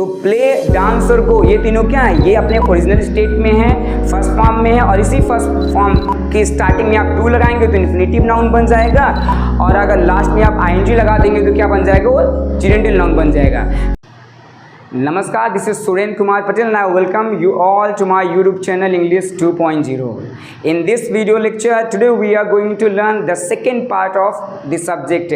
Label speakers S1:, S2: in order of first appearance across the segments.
S1: तो play, dance और गो ये तीनों क्या है, ये अपने ओरिजिनल स्टेट में है, फर्स्ट फॉर्म में है, और इसी फर्स्ट फॉर्म की स्टार्टिंग में आप टू लगाएंगे तो इन्फिनेटिव नाउन बन जाएगा, और अगर लास्ट में आप आईएनजी लगा देंगे तो क्या बन जाएगा, वो जिरेंडियल नाउन बन जाएगा। नमस्कार, this is Surendra Kumar Patel and I welcome you all to my YouTube channel English 2.0. In this video lecture today we are going to learn the second part of the subject.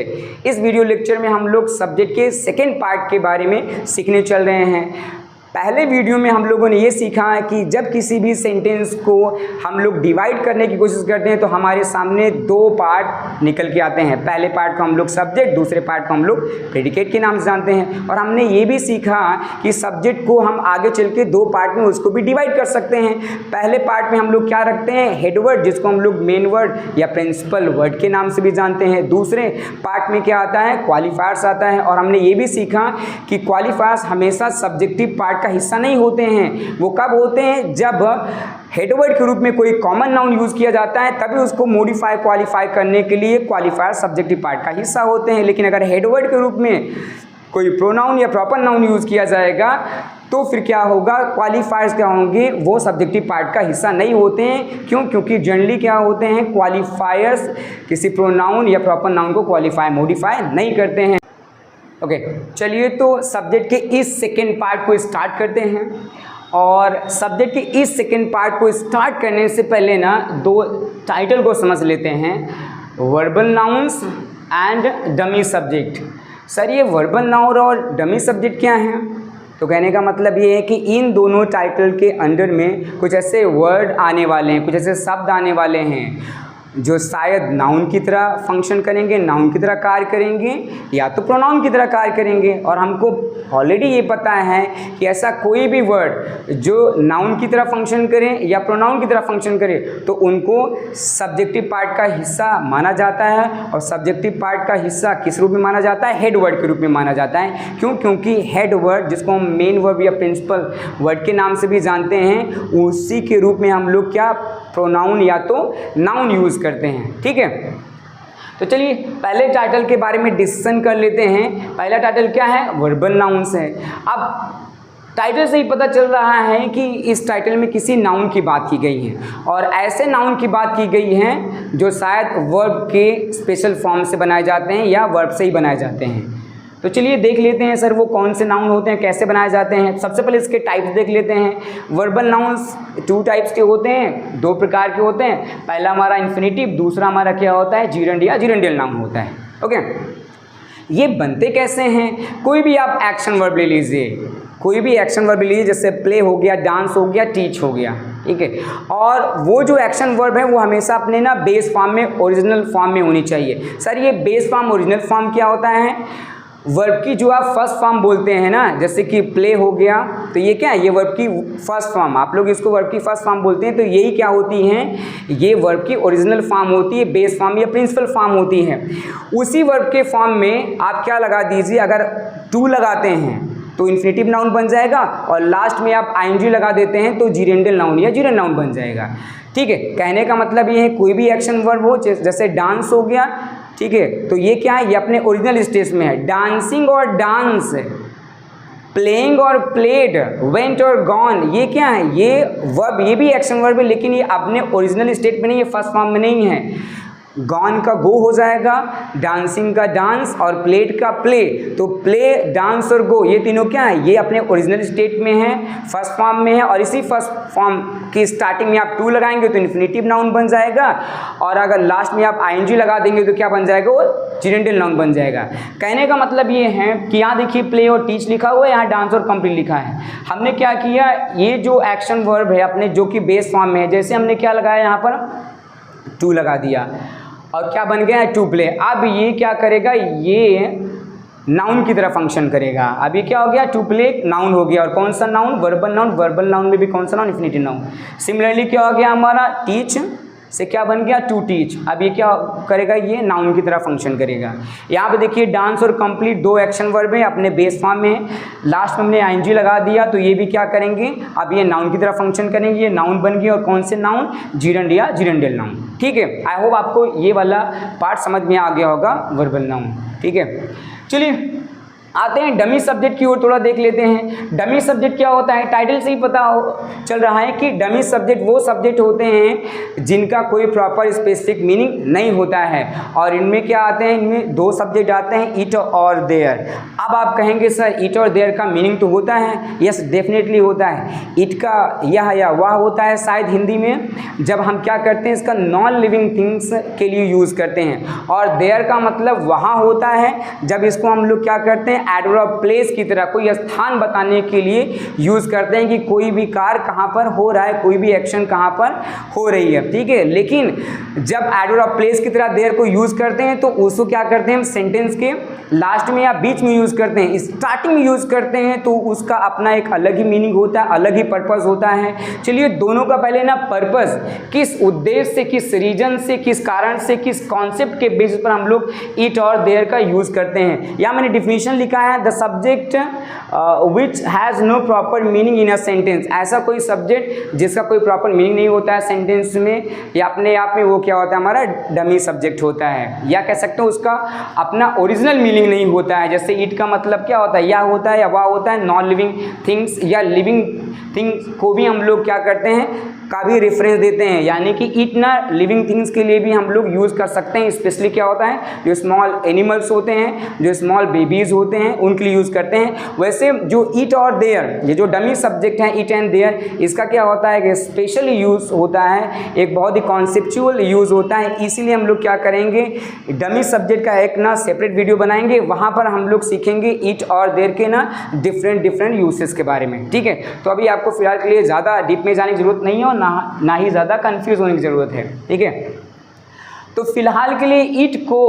S1: इस वीडियो लेक्चर में हम लोग subject के second part के बारे में सीखने चल रहे हैं। पहले वीडियो में हम लोगों ने ये सीखा है कि जब किसी भी सेंटेंस को हम लोग डिवाइड करने की कोशिश करते हैं तो हमारे सामने दो पार्ट निकल के आते हैं। पहले पार्ट को हम लोग सब्जेक्ट, दूसरे पार्ट को हम लोग प्रेडिकेट के नाम से जानते हैं। और हमने ये भी सीखा कि सब्जेक्ट को हम आगे चल के दो पार्ट में उसको भी डिवाइड कर सकते हैं। पहले पार्ट में हम लोग क्या रखते हैं, हेड वर्ड, जिसको हम लोग मेन वर्ड या प्रिंसिपल वर्ड के नाम से भी जानते हैं। दूसरे पार्ट में क्या आता है, क्वालिफायर्स आता है। और हमने ये भी सीखा कि क्वालिफायर्स हमेशा सब्जेक्टिव पार्ट का हिस्सा नहीं होते हैं। वो कब होते हैं, जब हेड वर्ड के रूप में कोई कॉमन नाउन यूज़ किया जाता है तभी उसको मॉडिफाई क्वालिफाई करने के लिए क्वालिफायर सब्जेक्टिव पार्ट का हिस्सा होते हैं। लेकिन अगर हेड वर्ड के रूप में कोई प्रोनाउन या प्रॉपर नाउन यूज़ किया जाएगा तो फिर क्या होगा, क्वालिफायर्स क्या होंगे, वो सब्जेक्टिव पार्ट का हिस्सा नहीं होते हैं। क्यों? क्योंकि जनरली क्या होते हैं, क्वालिफायर्स किसी प्रोनाउन या प्रॉपर नाउन को क्वालिफाई मॉडिफाई नहीं करते हैं। ओके, चलिए तो सब्जेक्ट के इस सेकेंड पार्ट को स्टार्ट करते हैं। और सब्जेक्ट के इस सेकेंड पार्ट को स्टार्ट करने से पहले ना दो टाइटल को समझ लेते हैं, verbal nouns and dummy subject. Sir ये वर्बल नाउन और डमी सब्जेक्ट क्या हैं? तो कहने का मतलब ये है कि इन दोनों टाइटल के अंडर में कुछ ऐसे वर्ड आने वाले हैं, कुछ ऐसे शब्द आने वाले हैं जो शायद नाउन की तरह फंक्शन करेंगे, नाउन की तरह कार्य करेंगे, या तो प्रोनाउन की तरह कार्य करेंगे। और हमको ऑलरेडी ये पता है कि ऐसा कोई भी वर्ड जो नाउन की तरह फंक्शन करे या प्रोनाउन की तरह फंक्शन करे तो उनको सब्जेक्टिव पार्ट का हिस्सा माना जाता है। और सब्जेक्टिव पार्ट का हिस्सा किस रूप में माना जाता है, हेड वर्ड के रूप में माना जाता है। क्यों? क्योंकि हेड वर्ड, जिसको हम मेन वर्ड या प्रिंसिपल वर्ड के नाम से भी जानते हैं, उसी के रूप में हम लोग क्या प्रोनाउन या तो नाउन यूज़ करते हैं। ठीक है, तो चलिए पहले टाइटल के बारे में डिस्कशन कर लेते हैं। पहला टाइटल क्या है, वर्बल नाउन्स है। अब टाइटल से ही पता चल रहा है कि इस टाइटल में किसी नाउन की बात की गई है, और ऐसे नाउन की बात की गई है जो शायद वर्ब के स्पेशल फॉर्म से बनाए जाते हैं या वर्ब से ही बनाए जाते हैं। तो चलिए देख लेते हैं सर वो कौन से नाउन होते हैं, कैसे बनाए जाते हैं। सबसे पहले इसके टाइप्स देख लेते हैं। वर्बल नाउन्स टू टाइप्स के होते हैं, दो प्रकार के होते हैं। पहला हमारा इन्फिनेटिव, दूसरा हमारा क्या होता है, जीरेंड या जीरेंडियल नाउन होता है। ओके, ये बनते कैसे हैं? कोई भी आप एक्शन वर्ब ले लीजिए, कोई भी एक्शन वर्ब ले लीजिए, जैसे प्ले हो गया, डांस हो गया, टीच हो गया। ठीक है, और वो जो एक्शन वर्ब है वो हमेशा अपने ना बेस फॉर्म में, ओरिजिनल फॉर्म में होनी चाहिए। सर ये बेस फॉर्म ओरिजिनल फॉर्म क्या होता है? वर्ब की जो आप फर्स्ट फॉर्म बोलते हैं ना, जैसे कि प्ले हो गया, तो ये क्या है, ये वर्ब की फर्स्ट फॉर्म, आप लोग इसको वर्ब की फर्स्ट फॉर्म बोलते हैं। तो यही क्या होती हैं, ये वर्ब की ओरिजिनल फॉर्म होती है, बेस फॉर्म या प्रिंसिपल फॉर्म होती है। उसी वर्ब के फॉर्म में आप क्या लगा दीजिए, अगर टू लगाते हैं तो इन्फिनेटिव नाउन बन जाएगा, और लास्ट में आप आईएनजी लगा देते हैं तो जीरेंडियल नाउन या जीरेंड नाउन बन जाएगा। ठीक है, कहने का मतलब ये है कोई भी एक्शन वर्ब हो, जैसे डांस हो गया, ठीक है, तो ये क्या है, ये अपने ओरिजिनल स्टेज में है। डांसिंग और डांस, प्लेइंग और प्लेड, वेंट और गॉन, ये क्या है, ये वर्ब, ये भी एक्शन वर्ब है, लेकिन ये अपने ओरिजिनल स्टेट में नहीं, ये फर्स्ट फॉर्म में नहीं है। गॉन का गो हो जाएगा, डांसिंग का डांस और प्लेड का प्ले। तो प्ले, डांस और गो ये तीनों क्या है, ये अपने ओरिजिनल स्टेट में है, फर्स्ट फॉर्म में है, और इसी फर्स्ट फॉर्म की स्टार्टिंग में आप टू लगाएंगे तो इन्फिनेटिव नाउन बन जाएगा, और अगर लास्ट में आप आईएनजी लगा देंगे तो क्या बन जाएगा, वो जीरेंडियल नाउन बन जाएगा। कहने का मतलब ये है कि यहाँ देखिए प्ले और टीच लिखा हुआ है, यहाँ डांस और कंप्लीट लिखा है। हमने क्या किया, ये जो एक्शन वर्ब है अपने जो कि बेस फॉर्म में है, जैसे हमने क्या लगाया, यहाँ पर टू लगा दिया, और क्या बन गया है, टू प्ले। अब ये क्या करेगा, ये नाउन की तरह फंक्शन करेगा। अब ये क्या हो गया, टू प्ले नाउन हो गया, और कौन सा noun, verbal noun. Verbal noun में भी कौन सा नाउन, इन्फिनेटिव नाउन। सिमिलरली क्या हो गया हमारा, टीच से क्या बन गया, टू टीच। अब ये क्या करेगा, ये नाउन की तरह फंक्शन करेगा। यहाँ पे देखिए डांस और कंप्लीट दो एक्शन वर्ब है, अपने बेस फॉर्म में है, लास्ट में हमने आईएनजी लगा दिया तो ये भी क्या करेंगे, अब ये नाउन की तरह फंक्शन करेंगे, ये नाउन बन गया, और कौन से नाउन, जीरेंड या जीरेंडियल नाउन। ठीक है, आई होप आपको ये वाला पार्ट समझ में आ गया होगा, वर्बल नाउन। ठीक है, चलिए आते हैं डमी सब्जेक्ट की ओर, थोड़ा देख लेते हैं। डमी सब्जेक्ट क्या होता है, टाइटल से ही पता चल रहा है कि डमी सब्जेक्ट वो सब्जेक्ट होते हैं जिनका कोई प्रॉपर स्पेसिफिक मीनिंग नहीं होता है। और इनमें क्या आते हैं, इनमें दो सब्जेक्ट आते हैं, इट और देयर। अब आप कहेंगे सर इट और देयर का मीनिंग तो होता है, यस डेफिनेटली होता है। इट का यह या वह होता है शायद हिंदी में, जब हम क्या करते हैं इसका नॉन लिविंग थिंग्स के लिए यूज़ करते हैं। और देयर का मतलब वहाँ होता है जब इसको हम लोग क्या करते हैं एडवर्ब ऑफ प्लेस की तरह कोई स्थान बताने के लिए यूज़ करते हैं कि कोई भी कार्य कहाँ पर हो रहा है, कोई भी एक्शन कहाँ पर हो रही है, ठीक है। लेकिन जब एडवर्ब ऑफ प्लेस की तरह देयर को यूज़ करते हैं तो उसको क्या करते हैं हम सेंटेंस के लास्ट में या बीच में यूज़ करते हैं, स्टार्टिंग में यूज़ करते हैं, तो उसका अपना एक अलग ही मीनिंग होता है, अलग ही पर्पस होता है। चलिए दोनों का पहले ना पर्पस, किस उद्देश्य से, किस रीजन से, किस कारण से, किस कॉन्सेप्ट के बेसिस पर हम लोग इट और देयर का यूज़ करते हैं। या मैंने डिफिनीशन लिखा है the subject which has no proper meaning in a sentence. ऐसा कोई सब्जेक्ट जिसका कोई प्रॉपर मीनिंग नहीं होता है सेंटेंस में या अपने आप में, वो क्या होता है हमारा डमी सब्जेक्ट होता है। या कह सकते हो उसका अपना ओरिजिनल मीनिंग नहीं होता है। जैसे इट का मतलब क्या होता है, या होता है या वह होता है, नॉन लिविंग थिंग्स या लिविंग थिंग्स को भी हम लोग क्या करते हैं का भी रेफरेंस देते हैं, यानी कि इट ना लिविंग थिंग्स के लिए भी हम लोग यूज़ कर सकते हैं। स्पेशली क्या होता है जो स्मॉल एनिमल्स होते हैं, जो स्मॉल बेबीज़ होते हैं, उनके लिए यूज़ करते हैं। वैसे जो इट और देयर, ये जो डमी सब्जेक्ट है इट एंड देयर, इसका क्या होता है कि स्पेशली यूज़ होता है, एक बहुत ही कॉन्सेप्चुअल यूज़ होता है। इसीलिए हम लोग क्या करेंगे डमी सब्जेक्ट का एक ना सेपरेट वीडियो बनाएंगे, वहाँ पर हम लोग सीखेंगे इट और देयर के ना डिफरेंट यूसेस के बारे में, ठीक है। तो अभी आपको फिलहाल के लिए ज़्यादा डीप में जाने की जरूरत नहीं है और ना ही ज़्यादा कंफ्यूज होने की ज़रूरत है, ठीक है। तो फिलहाल के लिए इट को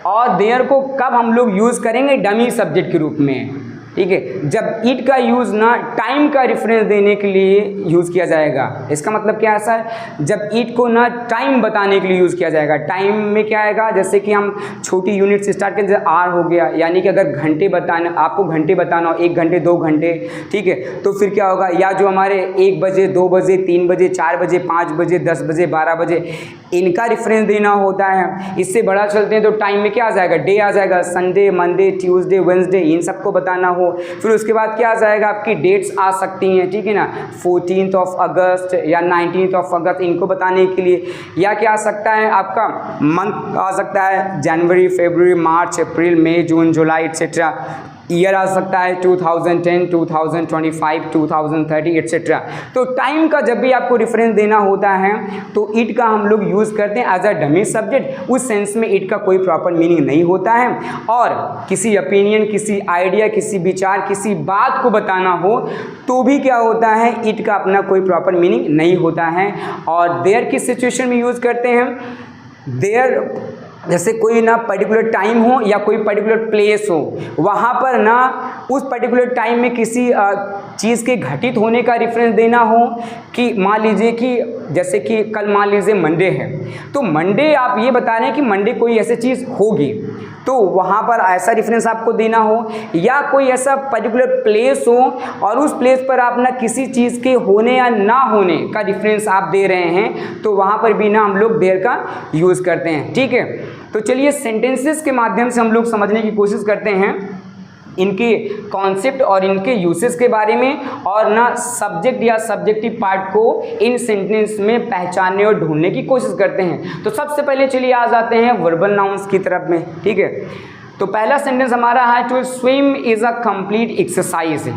S1: और देयर को कब हम लोग यूज़ करेंगे डमी सब्जेक्ट के रूप में, ठीक है, जब इट का यूज़ ना टाइम का रेफरेंस देने के लिए यूज़ किया जाएगा। इसका मतलब क्या है सर, जब इट को ना टाइम बताने के लिए यूज़ किया जाएगा। टाइम में क्या आएगा, जैसे कि हम छोटी यूनिट से स्टार्ट करें, जैसे आर हो गया, यानी कि अगर घंटे बताना, आपको घंटे बताना हो 1 घंटे 2 घंटे, ठीक है, तो फिर क्या होगा, या जो हमारे 1 बजे 2 बजे 3 बजे 4 बजे 5 बजे 10 बजे 12 बजे इनका रेफरेंस देना होता है। इससे बड़ा चलते हैं तो टाइम में क्या आ जाएगा, डे आ जाएगा, संडे मंडे ट्यूसडे वेडनेसडे इन सबको बताना हो। फिर उसके बाद क्या आ जाएगा, आपकी डेट्स आ सकती हैं, ठीक है ना, 14 अगस्त या 19 अगस्त इनको बताने के लिए। या क्या आ सकता है, आपका मंथ आ सकता है, जनवरी फरवरी मार्च अप्रैल मई जून जुलाई एक्सेट्रा। ईयर आ सकता है 2010 2025 2030 एक्सेट्रा। तो टाइम का जब भी आपको रेफरेंस देना होता है तो इट का हम लोग यूज़ करते हैं एज अ डमी सब्जेक्ट। उस सेंस में इट का कोई प्रॉपर मीनिंग नहीं होता है, और किसी ओपिनियन, किसी आइडिया, किसी विचार, किसी बात को बताना हो तो भी क्या होता है, इट का अपना कोई प्रॉपर मीनिंग नहीं होता है। और देयर की सिचुएशन में यूज़ करते हैं। देयर जैसे कोई ना पर्टिकुलर टाइम हो या कोई पर्टिकुलर प्लेस हो, वहाँ पर ना उस पर्टिकुलर टाइम में किसी चीज़ के घटित होने का रेफरेंस देना हो, कि मान लीजिए कि जैसे कि कल मान लीजिए मंडे है, तो मंडे आप ये बता रहे हैं कि मंडे कोई ऐसी चीज़ होगी, तो वहाँ पर ऐसा रेफरेंस आपको देना हो। या कोई ऐसा पर्टिकुलर प्लेस हो और उस प्लेस पर आप ना किसी चीज़ के होने या ना होने का रेफरेंस आप दे रहे हैं, तो वहाँ पर भी ना हम लोग देयर का यूज़ करते हैं, ठीक है। तो चलिए सेंटेंसेस के माध्यम से हम लोग समझने की कोशिश करते हैं इनके कॉन्सेप्ट और इनके यूसेस के बारे में, और ना सब्जेक्ट या सब्जेक्टिव पार्ट को इन सेंटेंस में पहचानने और ढूंढने की कोशिश करते हैं। तो सबसे पहले चलिए आ जाते हैं वर्बल नाउन्स की तरफ में, ठीक है। तो पहला सेंटेंस हमारा है to swim is a complete exercise.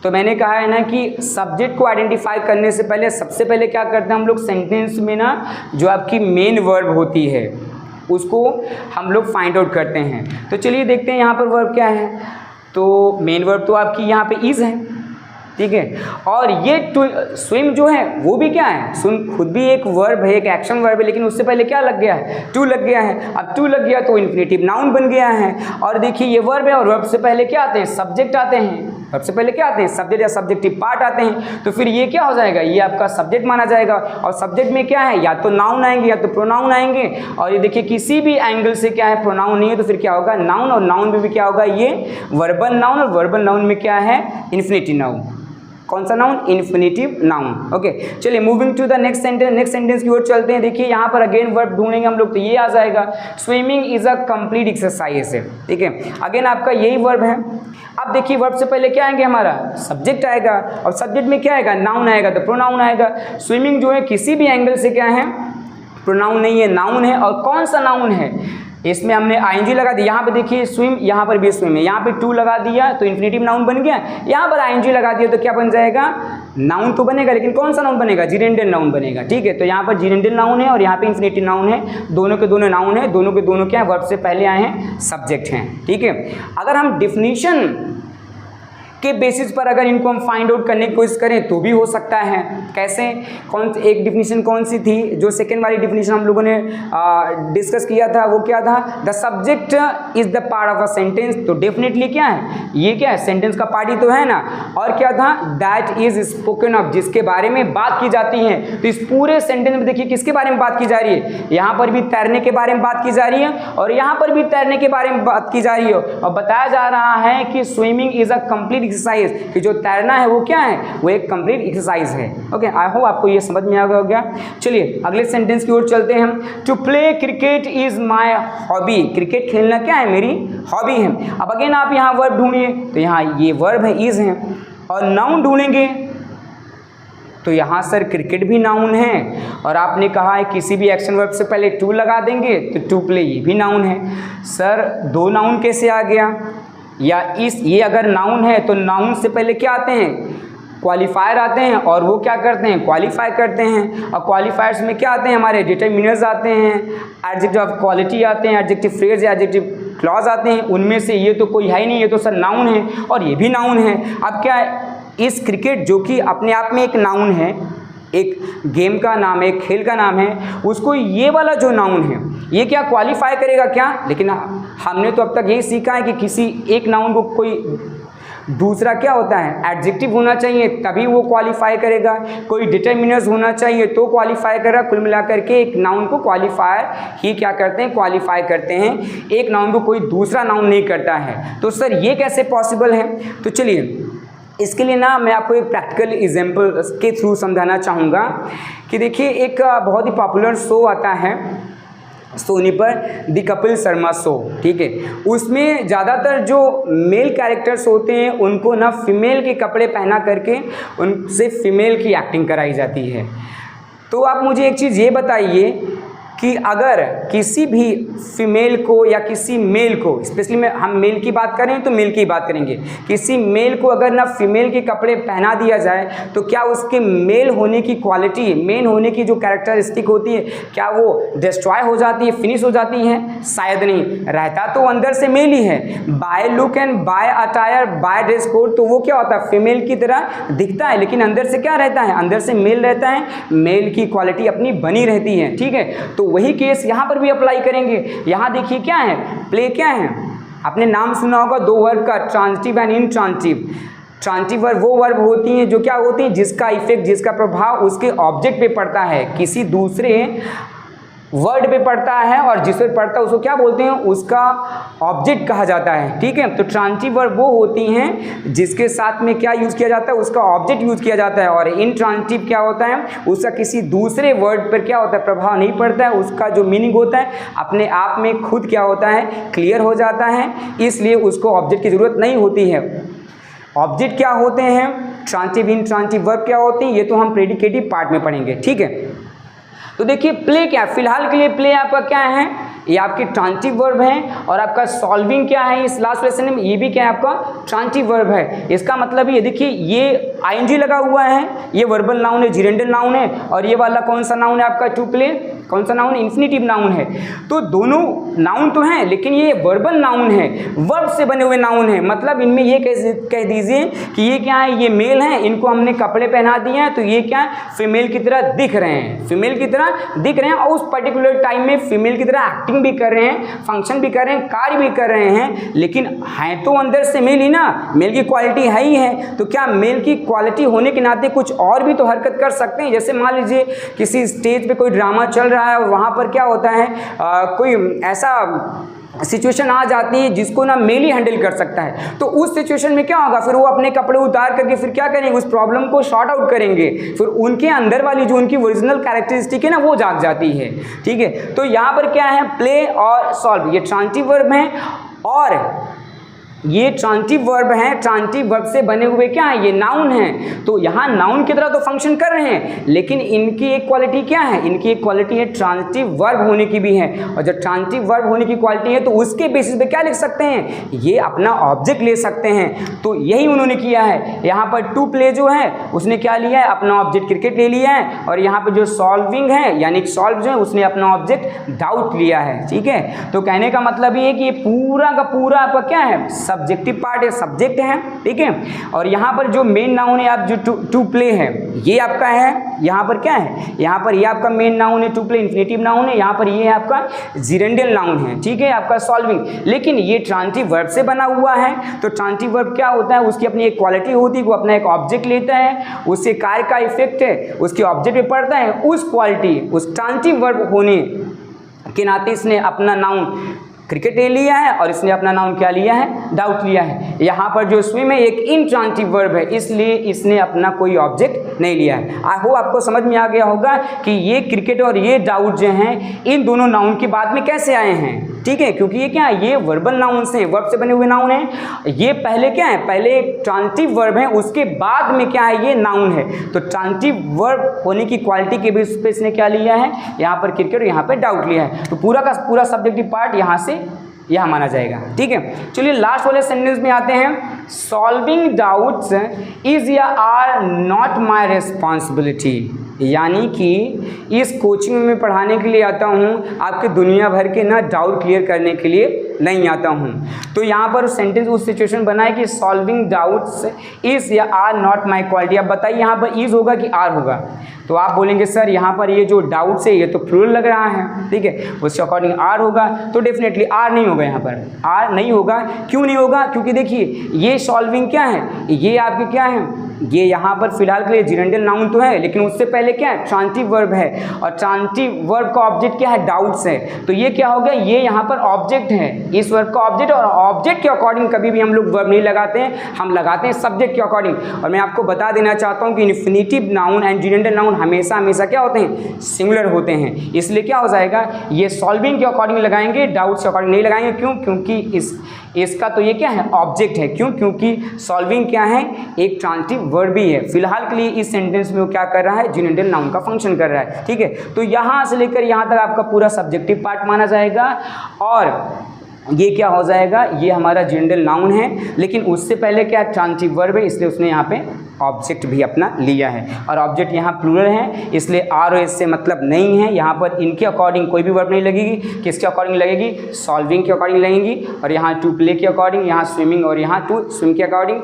S1: तो मैंने कहा है ना कि सब्जेक्ट को आइडेंटिफाई करने से पहले सबसे पहले क्या करते हैं हम लोग, सेंटेंस में ना जो आपकी मेन वर्ब होती है उसको हम लोग फाइंड आउट करते हैं। तो चलिए देखते हैं यहाँ पर वर्ब क्या है। तो मेन वर्ब तो आपकी यहाँ पे इज़ है, ठीक है। और ये टू स्विम जो है वो भी क्या है, स्विम खुद भी एक वर्ब है, एक एक्शन वर्ब है, लेकिन उससे पहले क्या लग गया है, टू लग गया है। अब टू लग गया तो इन्फिनेटिव नाउन बन गया है। और देखिए ये वर्ब है और वर्ब से पहले क्या आते हैं, सब्जेक्ट आते हैं। वर्ब से पहले क्या आते हैं, सब्जेक्ट या सब्जेक्टिव पार्ट आते हैं। तो फिर ये क्या हो जाएगा, ये आपका सब्जेक्ट माना जाएगा। और सब्जेक्ट में क्या है, या तो नाउन आएंगे या तो प्रोनाउन आएंगे। और ये देखिए किसी भी एंगल से क्या है, प्रोनाउन नहीं है तो फिर क्या होगा, नाउन। और नाउन में भी क्या होगा, ये वर्बल नाउन। और वर्बल नाउन में क्या है, इन्फिनेटिव नाउन। कौन सा नाउन? Infinitive noun. ओके, चलिए moving to the next sentence. Next sentence की ओर चलते हैं। देखिए यहाँ पर अगेन वर्ब ढूंढेंगे हम लोग, तो ये आ जाएगा swimming is a complete exercise है। ठीक है, अगेन आपका यही वर्ब है। अब देखिए वर्ब से पहले क्या आएंगे? हमारा सब्जेक्ट आएगा, और सब्जेक्ट में क्या आएगा? नाउन आएगा, तो प्रोनाउन आएगा। स्विमिंग जो है किसी भी एंगल से क्या है? प्रोनाउन नहीं है, नाउन है। और कौन सा नाउन है? इसमें हमने आईएनजी लगा दिया। यहाँ पे देखिए स्विम, यहाँ पर भी स्विम है, यहाँ पे टू लगा दिया तो इन्फिनिटिव नाउन बन गया। यहाँ पर आईएनजी लगा दिया तो क्या बन जाएगा? नाउन तो बनेगा, लेकिन कौन सा नाउन बनेगा? जिरेंडल नाउन बनेगा। ठीक है, तो यहाँ पर जिरेंडल नाउन है और यहाँ पे इन्फिनिटिव नाउन है, दोनों के दोनों नाउन है, दोनों के दोनों क्या है? वर्ब से पहले आए हैं, सब्जेक्ट हैं। ठीक है, अगर हम डिफिनीशन के बेसिस पर अगर इनको हम फाइंड आउट करने की कोशिश करें तो भी हो सकता है। कैसे? एक डिफिनीशन कौन सी थी? जो सेकेंड वाली डिफिनीशन हम लोगों ने डिस्कस किया था, वो क्या था? The subject is the part of a sentence. तो डेफिनेटली क्या है? ये क्या है? सेंटेंस का पार्ट ही तो है ना। और क्या था? दैट इज स्पोकन ऑफ, जिसके बारे में बात की जाती है। तो इस पूरे सेंटेंस में देखिए किसके बारे में बात की जा रही है? यहाँ पर भी तैरने के बारे में बात की जा रही है और यहाँ पर भी तैरने के बारे में बात की जा रही है, और बताया जा रहा है कि swimming is a complete exercise, कि जो तैरना है वो क्या है? वो एक कंप्लीट एक्सरसाइज है। ओके, आई होप आपको ये समझ में आ गया। चलिए अगले सेंटेंस की ओर चलते हैं हम। To play cricket is my hobby, cricket खेलना क्या है? मेरी हॉबी है। अब अगेन आप यहाँ वर्ब ढूंढिए, तो यहाँ ये वर्ब है, इज है। और नाउन ढूंढेंगे तो यहाँ सर क्रिकेट भी नाउन है, और आपने कहा है किसी भी एक्शन वर्ब से पहले टू लगा देंगे तो टू प्ले ये भी नाउन है। सर दो नाउन कैसे आ गया? या ये अगर नाउन है तो नाउन से पहले क्या आते हैं? क्वालिफायर आते हैं, और वो क्या करते हैं? क्वालिफाई करते हैं। और क्वालिफायर्स में क्या आते हैं? हमारे डिटरमिनर्स आते हैं, एडजेक्टिव ऑफ क्वालिटी आते हैं, एडजेक्टिव फ्रेज या एडजेक्टिव क्लॉज आते हैं। उनमें से ये तो कोई है ही नहीं, ये तो सर नाउन है और ये भी नाउन है। अब क्या है? इस क्रिकेट जो कि अपने आप में एक नाउन है, एक गेम का नाम है, एक खेल का नाम है, उसको ये वाला जो नाउन है ये क्या क्वालिफाई करेगा क्या? लेकिन हमने तो अब तक यही सीखा है कि किसी एक नाउन को कोई दूसरा क्या होता है? एडजेक्टिव होना चाहिए तभी वो क्वालिफाई करेगा, कोई डिटरमिनर्स होना चाहिए तो क्वालिफाई करेगा। कुल मिलाकर के एक नाउन को क्वालिफायर ही क्या करते हैं? क्वालिफाई करते हैं। एक नाउन को कोई दूसरा नाउन नहीं करता है। तो सर ये कैसे पॉसिबल है? तो चलिए इसके लिए ना मैं आपको एक प्रैक्टिकल एग्जाम्पल के थ्रू समझाना चाहूँगा कि देखिए एक बहुत ही पॉपुलर शो आता है सोनी पर, द कपिल शर्मा शो। ठीक है, उसमें ज़्यादातर जो मेल कैरेक्टर्स होते हैं उनको ना फीमेल के कपड़े पहना करके उनसे फीमेल की एक्टिंग कराई जाती है। तो आप मुझे एक चीज़ ये बताइए कि अगर किसी भी फीमेल को या किसी मेल को, स्पेशली में हम मेल की बात करें तो मेल की बात करेंगे, किसी मेल को अगर ना फीमेल के कपड़े पहना दिया जाए तो क्या उसके मेल होने की क्वालिटी, मेन होने की जो कैरेक्टरिस्टिक होती है, क्या वो डिस्ट्रॉय हो जाती है, फिनिश हो जाती है? शायद नहीं। रहता तो अंदर से मेल ही है। By look and by attire by dress code तो वो क्या होता है? फीमेल की तरह दिखता है, लेकिन अंदर से क्या रहता है? अंदर से मेल रहता है, मेल की क्वालिटी अपनी बनी रहती है। ठीक है, तो वही केस यहाँ पर भी अप्लाई करेंगे। यहाँ देखिए क्या है? प्ले क्या है? आपने नाम सुना होगा दो वर्ब का, transitive and intransitive. Transitive verb वो वर्ब होती हैं जो क्या होती हैं? जिसका इफेक्ट, जिसका प्रभाव उसके ऑब्जेक्ट पे पड़ता है, किसी दूसरे वर्ड पे पड़ता है, और जिस पे पड़ता है उसको क्या बोलते हैं? उसका ऑब्जेक्ट कहा जाता है। ठीक है, तो ट्रांजिटिव वर्ब वो होती हैं जिसके साथ में क्या यूज़ किया जाता है? उसका ऑब्जेक्ट यूज़ किया जाता है। और इनट्रांजिटिव क्या होता है? उसका किसी दूसरे वर्ड पर क्या होता है? प्रभाव नहीं पड़ता है, उसका जो मीनिंग होता है अपने आप में खुद क्या होता है? क्लियर हो जाता है, इसलिए उसको ऑब्जेक्ट की ज़रूरत नहीं होती है। ऑब्जेक्ट क्या होते हैं? ट्रांजिटिव, इनट्रांजिटिव वर्ब क्या होती हैं? ये तो हम प्रेडिकेटिव पार्ट में पढ़ेंगे। ठीक है, तो देखिए प्ले क्या, फिलहाल के लिए प्ले आपका क्या है? ये आपकी ट्रांजिटिव वर्ब है। और आपका सॉल्विंग क्या है? इस लास्ट लेसन में ये भी क्या है? आपका ट्रांजिटिव वर्ब है। इसका मतलब ये देखिए ये आईएनजी लगा हुआ है, ये वर्बल नाउन है, जिरेंडल नाउन है, और ये वाला कौन सा नाउन है आपका? टू प्ले कौन सा नाउन? इन्फिनिटिव नाउन है। तो दोनों नाउन तो हैं, लेकिन ये वर्बल नाउन है, वर्ब से बने हुए नाउन है। मतलब इनमें ये कह दीजिए कि ये क्या है? ये मेल है, इनको हमने कपड़े पहना दिए हैं तो ये क्या है? फीमेल की तरह दिख रहे हैं, फीमेल की तरह दिख रहे हैं, और उस पर्टिकुलर टाइम में फीमेल की तरह एक्टिंग भी कर रहे हैं, फंक्शन भी कर रहे हैं, कार्य भी कर रहे हैं, लेकिन हैं तो अंदर से मेल ही ना, मेल की क्वालिटी है ही है। तो क्या मेल की क्वालिटी होने के नाते कुछ और भी तो हरकत कर सकते हैं? जैसे मान लीजिए किसी स्टेज पे कोई ड्रामा चल रहा है और वहाँ पर क्या होता है, कोई ऐसा सिचुएशन आ जाती है जिसको ना मेल ही हैंडल कर सकता है, तो उस सिचुएशन में क्या होगा, फिर वो अपने कपड़े उतार करके फिर क्या करेंगे, उस प्रॉब्लम को शॉर्ट आउट करेंगे, फिर उनके अंदर वाली जो उनकी ओरिजिनल कैरेक्टरिस्टिक है ना वो जाग जाती है। ठीक है, तो यहाँ पर क्या है, प्ले और सॉल्व, ये ट्रांजिटिव वर्ब है और ये ट्रांजिटिव वर्ब हैं, ट्रांजिटिव वर्ब से बने हुए क्या है, ये नाउन हैं। तो यहाँ नाउन की तरह तो फंक्शन कर रहे हैं, लेकिन इनकी एक क्वालिटी क्या है, इनकी एक क्वालिटी है ट्रांजिटिव वर्ब होने की भी है, और जब ट्रांजिटिव वर्ब होने की क्वालिटी है तो उसके बेसिस पे क्या लिख सकते हैं, ये अपना ऑब्जेक्ट ले सकते हैं। तो यही उन्होंने किया है। यहाँ पर टू प्ले जो है उसने क्या लिया है, अपना ऑब्जेक्ट क्रिकेट ले लिया है, और यहाँ पर जो सॉल्विंग है यानी सॉल्व जो है उसने अपना ऑब्जेक्ट डाउट लिया है। ठीक है, तो कहने का मतलब ये है कि ये पूरा का पूरा आपका क्या है, सब्जेक्टिव पार्ट है, सब्जेक्ट है। ठीक है, और यहाँ पर जो मेन नाउन है, आप जो टू प्ले है ये आपका है, यहाँ पर क्या है, यहाँ पर ये आपका मेन नाउन है, टू प्ले इन्फिनेटिव नाउन है, यहाँ पर ये है आपका जिरेंडियल नाउन है। ठीक है, आपका सॉल्विंग, लेकिन ये ट्रांजिटिव वर्ब से बना हुआ है। तो ट्रांजिटिव वर्ब क्या होता है, उसकी अपनी एक क्वालिटी होती है, वो अपना एक ऑब्जेक्ट लेता है, उससे कार्य का इफेक्ट है उसके ऑब्जेक्ट पे पड़ता है, उस क्वालिटी उस ट्रांजिटिव वर्ब होने के नाते इसने अपना नाउन क्रिकेट ले लिया है और इसने अपना नाउन क्या लिया है, डाउट लिया है। यहाँ पर जो स्विम है एक इनट्रांजिटिव वर्ब है, इसलिए इसने अपना कोई ऑब्जेक्ट नहीं लिया है। आई होप आपको समझ में आ गया होगा कि ये क्रिकेट और ये डाउट जो हैं इन दोनों नाउन के बाद में कैसे आए हैं। ठीक है, क्योंकि ये क्या है, ये वर्बल नाउन से, वर्ब से बने हुए नाउन हैं। ये पहले क्या है, पहले एक ट्रांजिटिव वर्ब है, उसके बाद में क्या है, ये नाउन है। तो ट्रांजिटिव वर्ब होने की क्वालिटी के बेसिस पे इसने क्या लिया है, यहाँ पर क्रिकेट और यहाँ पर डाउट लिया है। तो पूरा का पूरा सब्जेक्टिव पार्ट यहाँ से यह माना जाएगा। ठीक है, चलिए लास्ट वाले सेंटेंस में आते हैं। सॉल्विंग डाउट्स इज या आर नॉट माई रेस्पॉन्सिबिलिटी, यानी कि इस कोचिंग में मैं पढ़ाने के लिए आता हूँ, आपके दुनिया भर के ना डाउट क्लियर करने के लिए नहीं आता हूँ। तो यहाँ पर सेंटेंस उस सिचुएशन बना है कि सॉल्विंग डाउट्स इज या आर नॉट माई क्वालिटी। अब बताइए यहाँ पर इज होगा कि आर होगा, तो आप बोलेंगे सर यहाँ पर ये जो डाउट्स है ये तो प्लूरल लग रहा है। ठीक है, उसके अकॉर्डिंग आर होगा, तो डेफिनेटली आर नहीं होगा, यहाँ पर आर नहीं होगा। क्यों नहीं होगा, क्योंकि देखिए ये सॉल्विंग क्या है, ये आपके क्या है, ये यहाँ पर फिलहाल के लिए जिरेंडियल नाउन तो है, लेकिन उससे पहले क्या है, ट्रांजिटिव वर्ब है, और ट्रांजिटिव वर्ब का ऑब्जेक्ट क्या है, डाउट्स है। तो ये क्या हो गया, ये यहाँ पर ऑब्जेक्ट है, इस वर्ब का ऑब्जेक्ट, और ऑब्जेक्ट के अकॉर्डिंग कभी भी हम लोग वर्ब नहीं लगाते हैं, हम लगाते हैं सब्जेक्ट के अकॉर्डिंग। और मैं आपको बता देना चाहता हूँ कि इन्फिनिटिव नाउन एंड जिरेंडियल नाउन हमेशा हमेशा क्या होते हैं, सिंगुलर होते हैं। इसलिए क्या हो जाएगा, ये सॉल्विंग के अकॉर्डिंग लगाएंगे, डाउट्स के अकॉर्डिंग नहीं लगाएंगे। क्यों, क्योंकि इसका तो ये क्या है, ऑब्जेक्ट है। क्यों, क्योंकि सॉल्विंग क्या है, एक ट्रांजिटिव वर्ब भी है। फिलहाल के लिए इस सेंटेंस में वो क्या कर रहा है, जिरेंडियल नाउन का फंक्शन कर रहा है। ठीक है, तो यहाँ से लेकर यहाँ तक आपका पूरा सब्जेक्टिव पार्ट माना जाएगा, और ये क्या हो जाएगा, ये हमारा जिरेंडियल नाउन है, लेकिन उससे पहले क्या ट्रांजिटिव वर्ब है, इसलिए उसने यहाँ पे ऑब्जेक्ट भी अपना लिया है, और ऑब्जेक्ट यहाँ प्लूरल है, इसलिए आर और इससे मतलब नहीं है। यहाँ पर इनके अकॉर्डिंग कोई भी वर्ब नहीं लगेगी, किसके अकॉर्डिंग लगेगी, सॉल्विंग के अकॉर्डिंग लगेगी, और यहाँ टू प्ले के अकॉर्डिंग, यहाँ स्विमिंग और यहाँ टू स्विम के अकॉर्डिंग।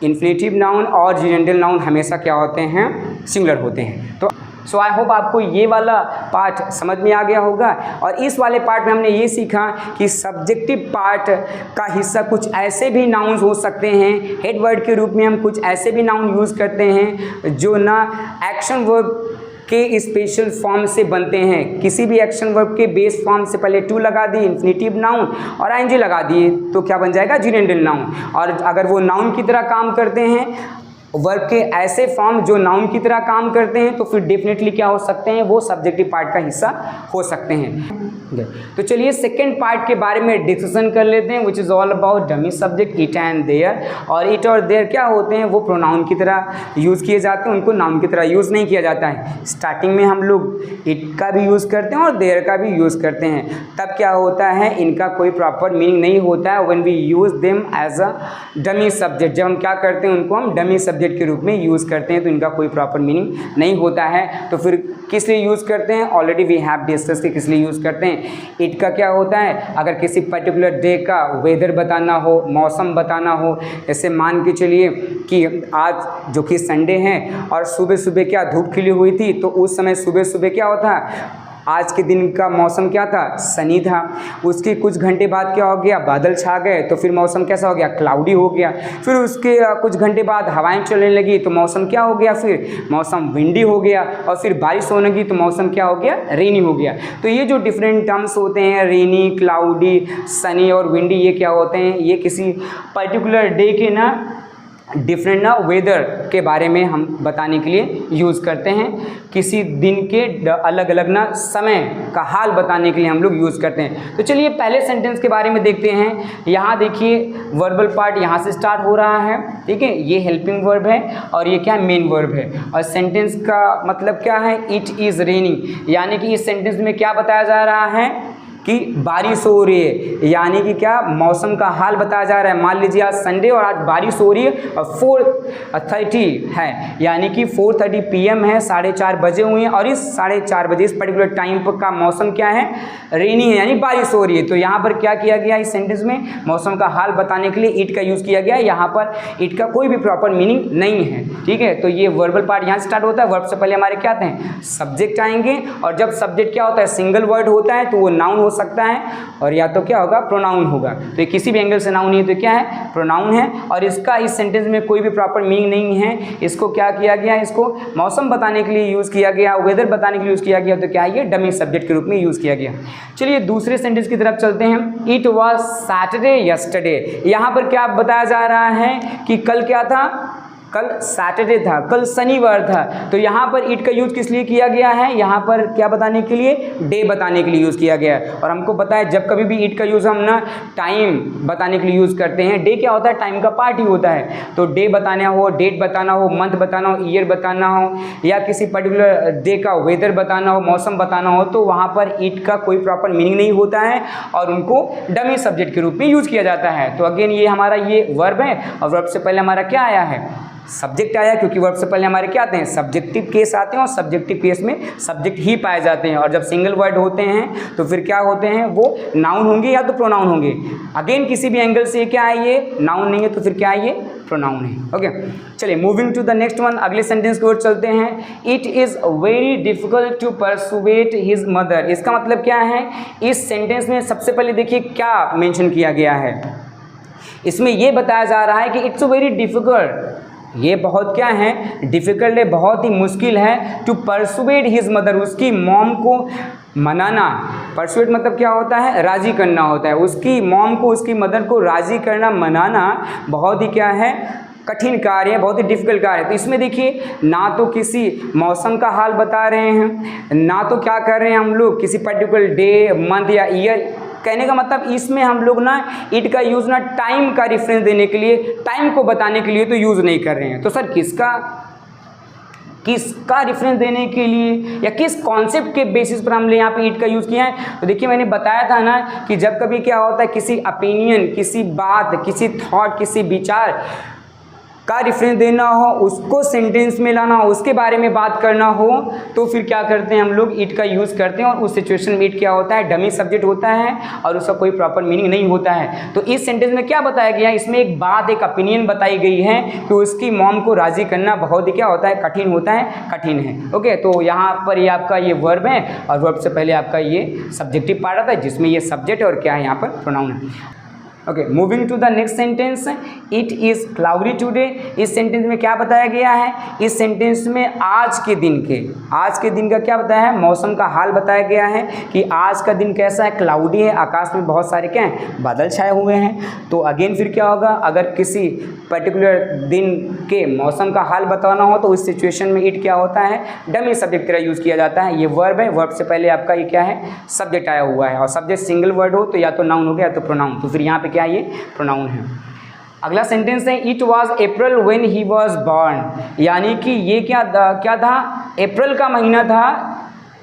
S1: इन्फिनेटिव नाउन और जिरेंडियल नाउन हमेशा क्या होते हैं, सिंगुलर होते हैं। तो सो आई होप आपको ये वाला पार्ट समझ में आ गया होगा। और इस वाले पार्ट में हमने ये सीखा कि सब्जेक्टिव पार्ट का हिस्सा कुछ ऐसे भी नाउन्स हो सकते हैं, हेड वर्ड के रूप में हम कुछ ऐसे भी नाउन यूज़ करते हैं जो ना एक्शन वर्ब के स्पेशल फॉर्म से बनते हैं। किसी भी एक्शन वर्ब के बेस फॉर्म से पहले टू लगा दी, इन्फिनिटिव नाउन, और आईएनजी लगा दिए, तो क्या बन जाएगा, जिरेंडियल नाउन। और अगर वो नाउन की तरह काम करते हैं, वर्ब के ऐसे फॉर्म जो नाउन की तरह काम करते हैं, तो फिर डेफिनेटली क्या हो सकते हैं, वो सब्जेक्टिव पार्ट का हिस्सा हो सकते हैं। तो चलिए सेकेंड पार्ट के बारे में डिस्कशन कर लेते हैं, which is all about dummy subject it and there. और इट और देयर क्या होते हैं, वो प्रोनाउन की तरह यूज़ किए जाते हैं, उनको नाउन की तरह यूज़ नहीं किया जाता है। स्टार्टिंग में हम लोग इट का भी यूज़ करते हैं और देयर का भी यूज़ करते हैं, तब क्या होता है, इनका कोई प्रॉपर मीनिंग नहीं होता है when we use them as a dummy subject. जब हम क्या करते हैं, उनको हम डमी सब्जेक्ट के रूप में यूज़ करते हैं, तो इनका कोई प्रॉपर मीनिंग नहीं होता है। तो फिर किस लिए यूज़ करते हैं, ऑलरेडी वी हैव डिस्कस कि किस लिए यूज़ करते हैं। इट का क्या होता है, अगर किसी पर्टिकुलर डे का वेदर बताना हो, मौसम बताना हो, जैसे मान के चलिए कि आज जो कि संडे है और सुबह सुबह क्या धूप खिली हुई थी, तो उस समय सुबह सुबह क्या होता है, आज के दिन का मौसम क्या था, सनी था। उसके कुछ घंटे बाद क्या हो गया, बादल छा गए तो फिर मौसम कैसा हो गया, क्लाउडी हो गया। फिर उसके कुछ घंटे बाद हवाएं चलने लगी तो मौसम क्या हो गया, फिर मौसम विंडी हो गया। और फिर बारिश होने लगी तो मौसम क्या हो गया, रेनी हो गया। तो ये जो डिफरेंट टर्म्स होते हैं, रेनी, क्लाउडी, सनी और विंडी, ये क्या होते हैं, ये किसी पर्टिकुलर डे के ना डिफरेंट ना वेदर के बारे में हम बताने के लिए यूज़ करते हैं। किसी दिन के अलग अलग ना समय का हाल बताने के लिए हम लोग यूज़ करते हैं। तो चलिए पहले सेंटेंस के बारे में देखते हैं। यहाँ देखिए वर्बल पार्ट यहाँ से स्टार्ट हो रहा है, ठीक है। ये हेल्पिंग वर्ब है और ये क्या है, मेन वर्ब है। और सेंटेंस का मतलब क्या है, इट इज़ रेनिंग, यानी कि इस सेंटेंस में क्या बताया जा रहा है कि बारिश हो रही है, यानी कि क्या, मौसम का हाल बताया जा रहा है। मान लीजिए आज संडे और आज बारिश हो रही है और 4:30 है, यानी कि 4:30 PM है, 4:30 बजे हुए हैं और इस 4:30 बजे इस पर्टिकुलर टाइम पर का मौसम क्या है, रेनी है, यानी बारिश हो रही है। तो यहाँ पर क्या किया गया, इस सेंटेंस में मौसम का हाल बताने के लिए इट का यूज़ किया गया। यहाँ पर इट का कोई भी प्रॉपर मीनिंग नहीं है, ठीक है। तो ये वर्बल पार्ट यहाँ स्टार्ट होता है। वर्ब से पहले हमारे क्या आते हैं, सब्जेक्ट आएंगे, और जब सब्जेक्ट क्या होता है, सिंगल वर्ड होता है तो वो नाउन हो सकता है और या तो क्या होगा, प्रोनाउन होगा। तो ये किसी भी एंगल से नाउन नहीं है तो क्या है, प्रोनाउन है। और इसका इस सेंटेंस में कोई भी प्रॉपर मीनिंग नहीं है। इसको क्या किया गया, इसको मौसम बताने के लिए यूज़ किया गया, वेदर बताने के लिए यूज़ किया गया। तो क्या है, ये डमी सब्जेक्ट के रूप में यूज़ किया गया। चलिए दूसरे सेंटेंस की तरफ चलते हैं। इट वॉज सैटरडे यस्टरडे, यहाँ पर क्या बताया जा रहा है कि कल क्या था, कल सैटरडे था, कल शनिवार था। तो यहाँ पर इट का यूज़ किस लिए किया गया है, यहाँ पर क्या बताने के लिए, डे बताने के लिए यूज़ किया गया है। और हमको पता है जब कभी भी इट का यूज़ हम ना टाइम बताने के लिए यूज़ करते हैं। डे क्या होता है, टाइम का पार्ट ही होता है। तो डे बताना हो, डेट बताना हो, मंथ बताना हो, ईयर बताना हो, या किसी पर्टिकुलर डे का वेदर बताना हो, मौसम बताना हो, तो वहाँ पर इट का कोई प्रॉपर मीनिंग नहीं होता है और उनको डमी सब्जेक्ट के रूप में यूज़ किया जाता है। तो अगेन ये हमारा ये वर्ब है और वर्ब से पहले हमारा क्या आया है, सब्जेक्ट आया, क्योंकि वर्ब से पहले हमारे क्या आते हैं, सब्जेक्टिव केस आते हैं और सब्जेक्टिव केस में सब्जेक्ट ही पाए जाते हैं। और जब सिंगल वर्ड होते हैं तो फिर क्या होते हैं, वो नाउन होंगे या तो प्रोनाउन होंगे। अगेन किसी भी एंगल से क्या है, ये नाउन नहीं है तो फिर क्या है, ये प्रोनाउन है। ओके, चलिए moving to the next one, अगले सेंटेंस की ओर चलते हैं। It is very difficult to persuade his mother, इसका मतलब क्या है, इस सेंटेंस में सबसे पहले देखिए क्या मेंशन किया गया है। इसमें ये बताया जा रहा है कि इट्स वेरी डिफिकल्ट, ये बहुत क्या है, डिफ़िकल्ट है, बहुत ही मुश्किल है। टू परसुएट हिज मदर, उसकी मॉम को मनाना। परसुएट मतलब क्या होता है, राज़ी करना होता है। उसकी मॉम को, उसकी मदर को राज़ी करना, मनाना बहुत ही क्या है, कठिन कार्य है, बहुत ही डिफिकल्ट कार्य है। तो इसमें देखिए ना तो किसी मौसम का हाल बता रहे हैं, ना तो क्या कर रहे हैं हम लोग किसी पर्टिकुलर डे, मंथ या ईयर। कहने का मतलब इसमें हम लोग ना इट का यूज़ ना टाइम का रेफरेंस देने के लिए, टाइम को बताने के लिए तो यूज़ नहीं कर रहे हैं। तो सर किसका रेफरेंस देने के लिए या किस कॉन्सेप्ट के बेसिस पर हमने यहाँ पे इट का यूज़ किया है। तो देखिए मैंने बताया था ना कि जब कभी क्या होता है, किसी ओपिनियन, किसी बात, किसी थॉट, किसी विचार का रेफरेंस देना हो, उसको सेंटेंस में लाना हो, उसके बारे में बात करना हो, तो फिर क्या करते हैं हम लोग, इट का यूज़ करते हैं। और उस सिचुएशन में इट क्या होता है, डमी सब्जेक्ट होता है और उसका कोई प्रॉपर मीनिंग नहीं होता है। तो इस सेंटेंस में क्या बताया गया है, इसमें एक बात, एक ओपिनियन बताई गई है कि उसकी मॉम को राज़ी करना बहुत ही क्या होता है, कठिन होता है, कठिन है। ओके, तो यहाँ पर ये आपका ये वर्ब है और वर्ब से पहले आपका ये सब्जेक्टिव पार्ट आता है जिसमें ये सब्जेक्ट और क्या है यहाँ पर प्रोनाउन है। Okay, moving to the next sentence, it is cloudy today. इस सेंटेंस में क्या बताया गया है, इस सेंटेंस में आज के दिन का क्या बताया है, मौसम का हाल बताया गया है कि आज का दिन कैसा है, क्लाउडी है, आकाश में बहुत सारे क्या हैं, बादल छाए हुए हैं। तो अगेन फिर क्या होगा, अगर किसी पर्टिकुलर दिन के मौसम का हाल बताना हो तो उस सिचुएशन में इट क्या होता है, डमी सब्जेक्ट की तरह यूज़ किया जाता है। ये वर्ब है, वर्ब से पहले आपका ये क्या है, सब्जेक्ट आया हुआ है और सब्जेक्ट सिंगल वर्ड हो तो या तो नाउन हो गया या तो प्रोनाउन। तो फिर यहाँ पे क्या ये प्रोनाउन है। अगला सेंटेंस है, it was April when he was born, यानी कि ये क्या था, अप्रैल का महीना था।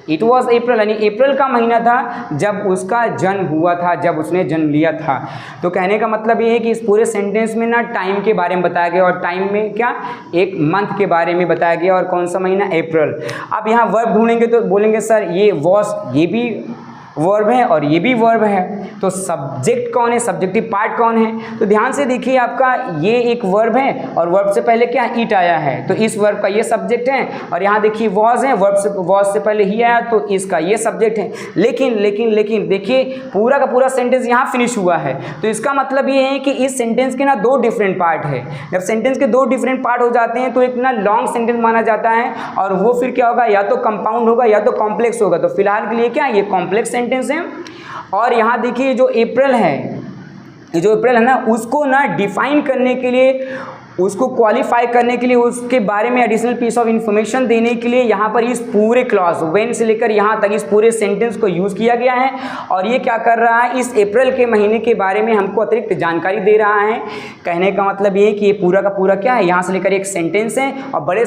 S1: इट वॉज अप्रैल यानी अप्रैल का महीना था जब उसका जन्म हुआ था, जब उसने जन्म लिया था। तो कहने का मतलब ये है कि इस पूरे सेंटेंस में ना टाइम के बारे में बताया गया और टाइम में क्या, एक मंथ के बारे में बताया गया और कौन सा महीना, अप्रैल। अब यहाँ वर्ब ढूंढेंगे तो बोलेंगे सर ये वॉज, ये भी वर्ब है और ये भी वर्ब है। तो सब्जेक्ट कौन है, सब्जेक्टिव पार्ट कौन है? तो ध्यान से देखिए, आपका ये एक वर्ब है और वर्ब से पहले क्या इट आया है, तो इस वर्ब का ये सब्जेक्ट है। और यहाँ देखिए वॉज है, वॉज से पहले ही आया तो इसका ये सब्जेक्ट है। लेकिन देखिए पूरा का पूरा सेंटेंस यहाँ फिनिश हुआ है। तो इसका मतलब ये है कि इस सेंटेंस के ना दो डिफरेंट पार्ट है। जब सेंटेंस के दो डिफरेंट पार्ट हो जाते हैं तो एक ना लॉन्ग सेंटेंस माना जाता है, और वो फिर क्या होगा, या तो कंपाउंड होगा या तो कॉम्प्लेक्स होगा। तो फिलहाल के लिए क्या ये कॉम्प्लेक्स सेंटेंस है। और यहाँ देखिए जो अप्रैल है ना, उसको ना डिफाइन करने के लिए, उसको क्वालिफाई करने के लिए, उसके बारे में एडिशनल पीस ऑफ इंफॉर्मेशन देने के लिए यहाँ पर इस पूरे क्लॉज व्हेन से लेकर यहाँ तक इस पूरे सेंटेंस को यूज़ किया गया है। और ये क्या कर रहा है, इस अप्रैल के महीने के बारे में हमको अतिरिक्त जानकारी दे रहा है। कहने का मतलब ये है कि ये पूरा का पूरा क्या है, यहाँ से लेकर एक सेंटेंस है, और बड़े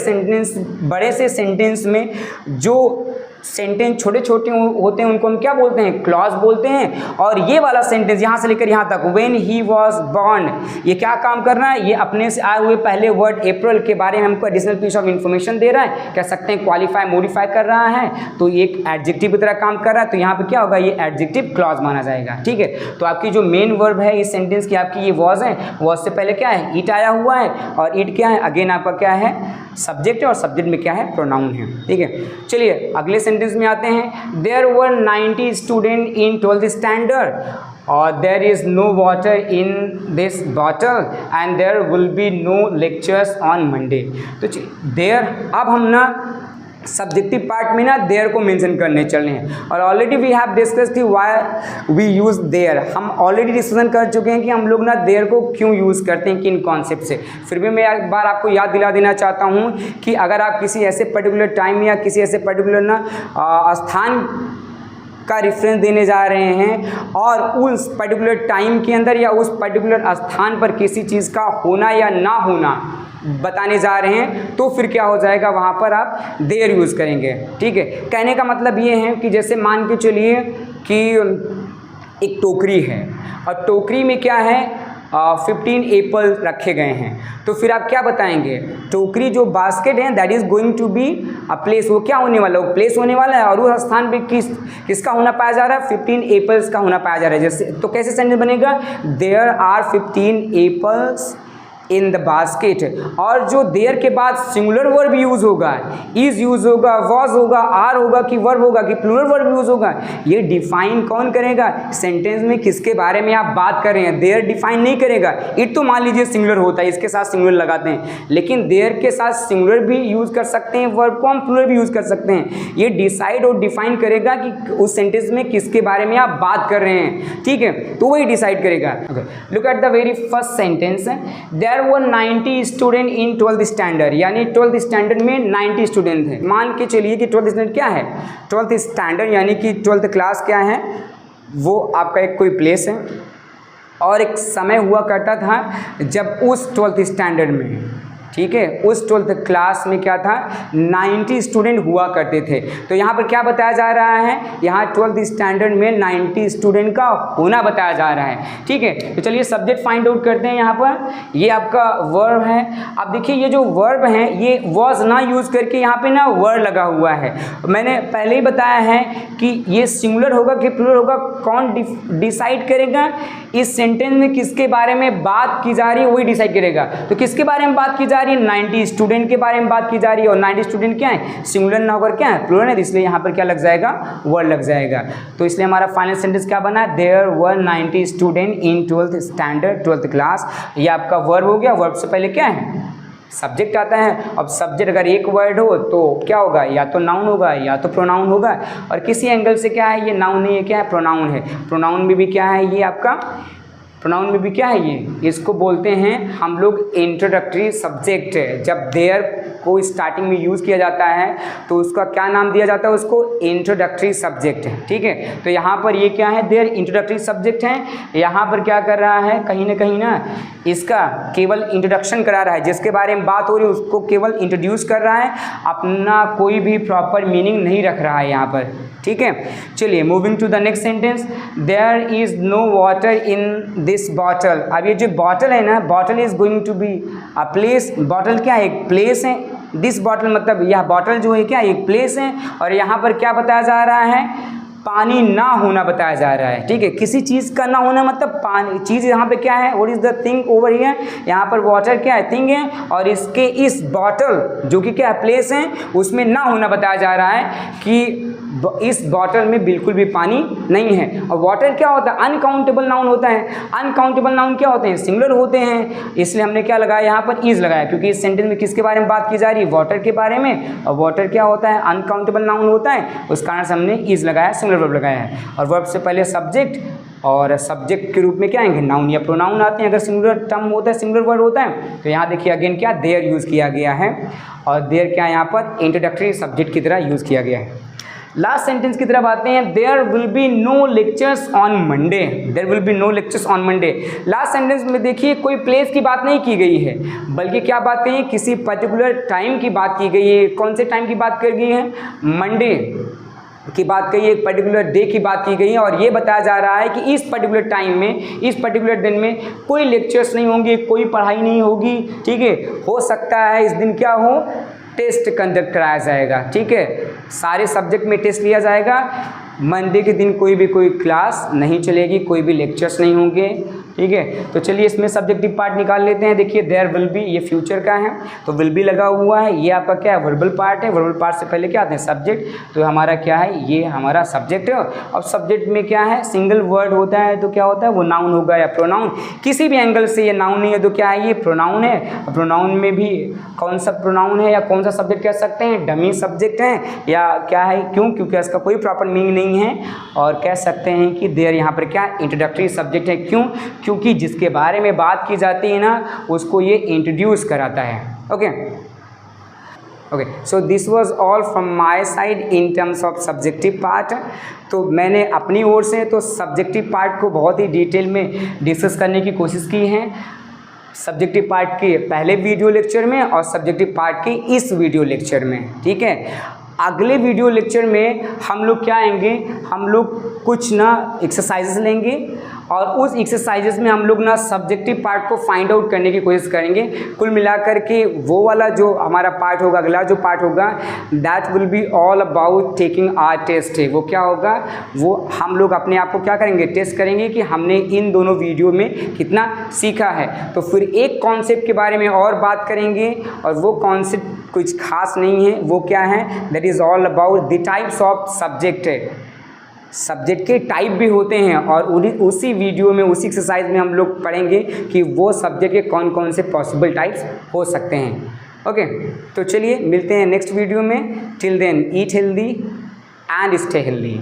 S1: से सेंटेंस में जो सेंटेंस छोटे छोटे होते हैं उनको हम क्या बोलते हैं, क्लॉज बोलते हैं। और ये वाला सेंटेंस यहाँ से लेकर यहाँ तक व्हेन ही वॉज बॉर्न, ये क्या काम कर रहा है, ये अपने से आए हुए पहले वर्ड अप्रैल के बारे में हमको एडिशनल पीस ऑफ इंफॉर्मेशन दे रहा है, कह सकते हैं क्वालिफाई मॉडिफाई कर रहा है। तो ये एक एडजेक्टिव की तरह काम कर रहा है। तो यहाँ पे क्या होगा, ये एडजेक्टिव क्लॉज माना जाएगा। ठीक है, तो आपकी जो मेन वर्ब है इस सेंटेंस की, आपकी ये वॉज है, वॉज से पहले क्या है, इट आया हुआ है, और इट क्या है, अगेन आपका क्या है, सब्जेक्ट है, और सब्जेक्ट में क्या है, प्रोनाउन है। ठीक है, चलिए अगले सेंटेंस में आते हैं। There were 90 student in 12th standard और there is no water in this bottle and there will be no lectures on Monday. तो देयर, अब हम ना सब्जेक्टिव पार्ट में ना देयर को मेंशन करने चले हैं। और ऑलरेडी वी हैव डिस्कस थी व्हाई वी यूज़ देयर। हम ऑलरेडी डिस्कशन कर चुके हैं कि हम लोग ना देयर को क्यों यूज़ करते हैं, किन कॉन्सेप्ट से। फिर भी मैं एक बार आपको याद दिला देना चाहता हूँ कि अगर आप किसी ऐसे पर्टिकुलर टाइम या किसी ऐसे पर्टिकुलर ना स्थान का रेफरेंस देने जा रहे हैं और उस पर्टिकुलर टाइम के अंदर या उस पर्टिकुलर स्थान पर किसी चीज़ का होना या ना होना बताने जा रहे हैं, तो फिर क्या हो जाएगा, वहाँ पर आप देयर यूज़ करेंगे। ठीक है, कहने का मतलब ये है कि जैसे मान के चलिए कि एक टोकरी है और टोकरी में क्या है, 15 एप्पल रखे गए हैं। तो फिर आप क्या बताएंगे, टोकरी जो बास्केट है that is going to be a place, वो क्या होने वाला है, वो प्लेस होने वाला है। और उस स्थान पे किसका होना पाया जा रहा है, 15 एप्पल्स का होना पाया जा रहा है। जैसे तो कैसे सेंटेंस बनेगा, there are 15 apples in the basket. और जो देयर के बाद सिंगुलर वर्ब यूज़ होगा, इज़ यूज़ होगा, वॉज होगा, आर होगा, कि वर्ब होगा, कि प्लूरल वर्ब यूज़ होगा, ये डिफाइन कौन करेगा, सेंटेंस में किसके बारे में आप बात कर रहे हैं। देयर डिफाइन नहीं करेगा। इट तो मान लीजिए सिंगुलर होता है, इसके साथ सिंगुलर लगाते हैं, लेकिन देयर के साथ सिंगुलर भी यूज़ कर सकते हैं, वर्ब को हम प्लूरल भी यूज़ कर सकते हैं। ये डिसाइड और डिफाइन करेगा कि उस सेंटेंस में किसके बारे में आप बात कर रहे हैं। ठीक है, तो वही डिसाइड करेगा। Look at the very first sentence, there were 90 student in 12th standard, यानी 12th स्टैंडर्ड में 90 स्टूडेंट थे। मान के चलिए कि 12th स्टैंडर्ड क्या है, 12th स्टैंडर्ड यानी कि 12th क्लास क्या है, वो आपका एक कोई प्लेस है और एक समय हुआ करता था जब उस 12th स्टैंडर्ड में, ठीक है, उस 12th क्लास में क्या था, 90 स्टूडेंट हुआ करते थे। तो यहाँ पर क्या बताया जा रहा है, यहाँ 12th स्टैंडर्ड में 90 स्टूडेंट का होना बताया जा रहा है। ठीक है, तो चलिए सब्जेक्ट फाइंड आउट करते हैं। यहाँ पर ये आपका वर्ब है। अब देखिए ये जो वर्ब है ये वॉज ना यूज़ करके यहाँ पे ना वर्ड लगा हुआ है। मैंने पहले ही बताया है कि ये सिंगुलर होगा कि प्लूरल होगा, कौन डिसाइड करेगा, इस सेंटेंस में किसके बारे में बात की जा रही है वही डिसाइड करेगा। तो किसके बारे में बात की जा रही है, 90 स्टूडेंट के बारे में बात की जा रही है। और 90 स्टूडेंट क्या है, सिंगुलर ना होकर क्या है, प्लूरल है, इसलिए यहाँ पर क्या लग जाएगा, वर्ड लग जाएगा। तो इसलिए हमारा फाइनल सेंटेंस क्या बना, there were 90 student in 12th standard 12th class. ये आपका वर्ब हो गया। वर्ब से पहले क्या है, सब्जेक्ट आता है। अब सब्जेक्ट अगर एक वर्ड हो तो क्या होगा, या तो नाउन होगा या तो प्रोनाउन होगा। और किसी एंगल से क्या है, ये नाउन नहीं है, क्या है, प्रोनाउन है। प्रोनाउन में भी क्या है, ये आपका प्रोनाउन में भी क्या है, ये इसको बोलते हैं हम लोग इंट्रोडक्टरी सब्जेक्ट। जब देयर को स्टार्टिंग में यूज़ किया जाता है तो उसका क्या नाम दिया जाता है, उसको इंट्रोडक्टरी सब्जेक्ट है। ठीक है, तो यहाँ पर ये क्या है, देयर इंट्रोडक्टरी सब्जेक्ट है। यहाँ पर क्या कर रहा है, कहीं ना इसका केवल इंट्रोडक्शन करा रहा है, जिसके बारे में बात हो रही है उसको केवल इंट्रोड्यूस कर रहा है, अपना कोई भी प्रॉपर मीनिंग नहीं रख रहा है यहाँ पर। ठीक है, चलिए moving to the next sentence, there is no water in this bottle. अब ये जो बॉटल है ना, bottle is going to be a place. Bottle क्या है, एक प्लेस है। दिस बॉटल मतलब यह बॉटल जो है क्या, एक प्लेस है। और यहाँ पर क्या बताया जा रहा है, पानी ना होना बताया जा रहा है, ठीक है। किसी चीज़ का ना होना मतलब पानी, चीज़ यहाँ पे क्या है, what is the thing over here, यहाँ पर वाटर क्या है, थिंग है, और इसके इस बॉटल जो कि क्या प्लेस है उसमें ना होना बताया जा रहा है कि इस बॉटल में बिल्कुल भी पानी नहीं है। और वाटर क्या होता है, अनकाउंटेबल नाउन होता है। अनकाउंटेबल नाउन क्या होते हैं, सिंगुलर होते हैं, इसलिए हमने क्या लगाया यहाँ पर इज लगाया, क्योंकि इस सेंटेंस में किसके बारे में बात की जा रही है, वाटर के बारे में। और वाटर क्या होता है, अनकाउंटेबल नाउन होता है, उस कारण से हमने इज लगाया, सिंगुलर वर्ब लगाया है। और वर्ब से पहले सब्जेक्ट, और सब्जेक्ट के रूप में क्या आएंगे, नाउन या प्रोनाउन आते हैं। अगर सिंगुलर टर्म होता है, सिंगुलर वर्ड होता है, तो यहाँ देखिए अगेन क्या देयर यूज़ किया गया है, और देयर क्या यहाँ पर इंट्रोडक्टरी सब्जेक्ट की तरह यूज़ किया गया है। लास्ट सेंटेंस की तरफ आते हैं, there will be no lectures on Monday, there will be no lectures on Monday. Last sentence में देखिए कोई प्लेस की बात नहीं की गई है, बल्कि क्या बात कही है, किसी पर्टिकुलर टाइम की बात की गई है। कौन से टाइम की बात कर गई है, मंडे की बात कही है, एक पर्टिकुलर डे की बात की गई है, और ये बताया जा रहा है कि इस पर्टिकुलर टाइम में, इस पर्टिकुलर दिन में कोई लेक्चर्स नहीं होंगे, कोई पढ़ाई नहीं होगी, ठीक है। हो सकता है इस दिन क्या हो, टेस्ट कंडक्ट कराया जाएगा, ठीक है, सारे सब्जेक्ट में टेस्ट लिया जाएगा। मंडे के दिन कोई क्लास नहीं चलेगी, कोई भी लेक्चर्स नहीं होंगे, ठीक है। तो चलिए इसमें सब्जेक्टिव पार्ट निकाल लेते हैं। देखिए देयर विल बी, ये फ्यूचर का है तो विल बी लगा हुआ है, ये आपका क्या है, वर्बल पार्ट है। वर्बल पार्ट से पहले क्या आते हैं, सब्जेक्ट, तो हमारा क्या है, ये हमारा सब्जेक्ट है। और सब्जेक्ट में क्या है, सिंगल वर्ड होता है, तो क्या होता है, वो नाउन होगा या प्रोनाउन। किसी भी एंगल से ये नाउन नहीं है तो क्या है, ये प्रोनाउन है। प्रोनाउन में भी कौन सा प्रोनाउन है या कौन सा सब्जेक्ट कह सकते हैं, डमी सब्जेक्ट है या क्या है, क्यों, क्योंकि इसका कोई प्रॉपर मीनिंग नहीं है। और कह सकते हैं कि देयर यहाँ पर क्या इंट्रोडक्टरी सब्जेक्ट है, क्यों, क्योंकि जिसके बारे में बात की जाती है ना, उसको ये इंट्रोड्यूस कराता है। Okay okay, so this was all from my side in terms of subjective part. तो मैंने अपनी ओर से तो सब्जेक्टिव पार्ट को बहुत ही डिटेल में डिस्कस करने की कोशिश की है, सब्जेक्टिव पार्ट के पहले वीडियो लेक्चर में और सब्जेक्टिव पार्ट के इस वीडियो लेक्चर में, ठीक है। अगले वीडियो लेक्चर में हम लोग क्या आएंगे, हम लोग कुछ ना एक्सरसाइजेस लेंगे, और उस एक्सरसाइजेस में हम लोग ना सब्जेक्टिव पार्ट को फाइंड आउट करने की कोशिश करेंगे। कुल मिलाकर के वो वाला जो हमारा पार्ट होगा, अगला जो पार्ट होगा, that will be all about taking our test है। वो क्या होगा, वो हम लोग अपने आप को क्या करेंगे, टेस्ट करेंगे कि हमने इन दोनों वीडियो में कितना सीखा है। तो फिर एक कॉन्सेप्ट के बारे में और बात करेंगे, और वो कॉन्सेप्ट कुछ खास नहीं है, वो क्या है, that is all about the types of subject है। सब्जेक्ट के टाइप भी होते हैं, और उसी वीडियो में, उसी एक्सरसाइज में हम लोग पढ़ेंगे कि वो सब्जेक्ट के कौन कौन से पॉसिबल टाइप्स हो सकते हैं। ओके, तो चलिए मिलते हैं नेक्स्ट वीडियो में। Till then eat healthy and stay healthy.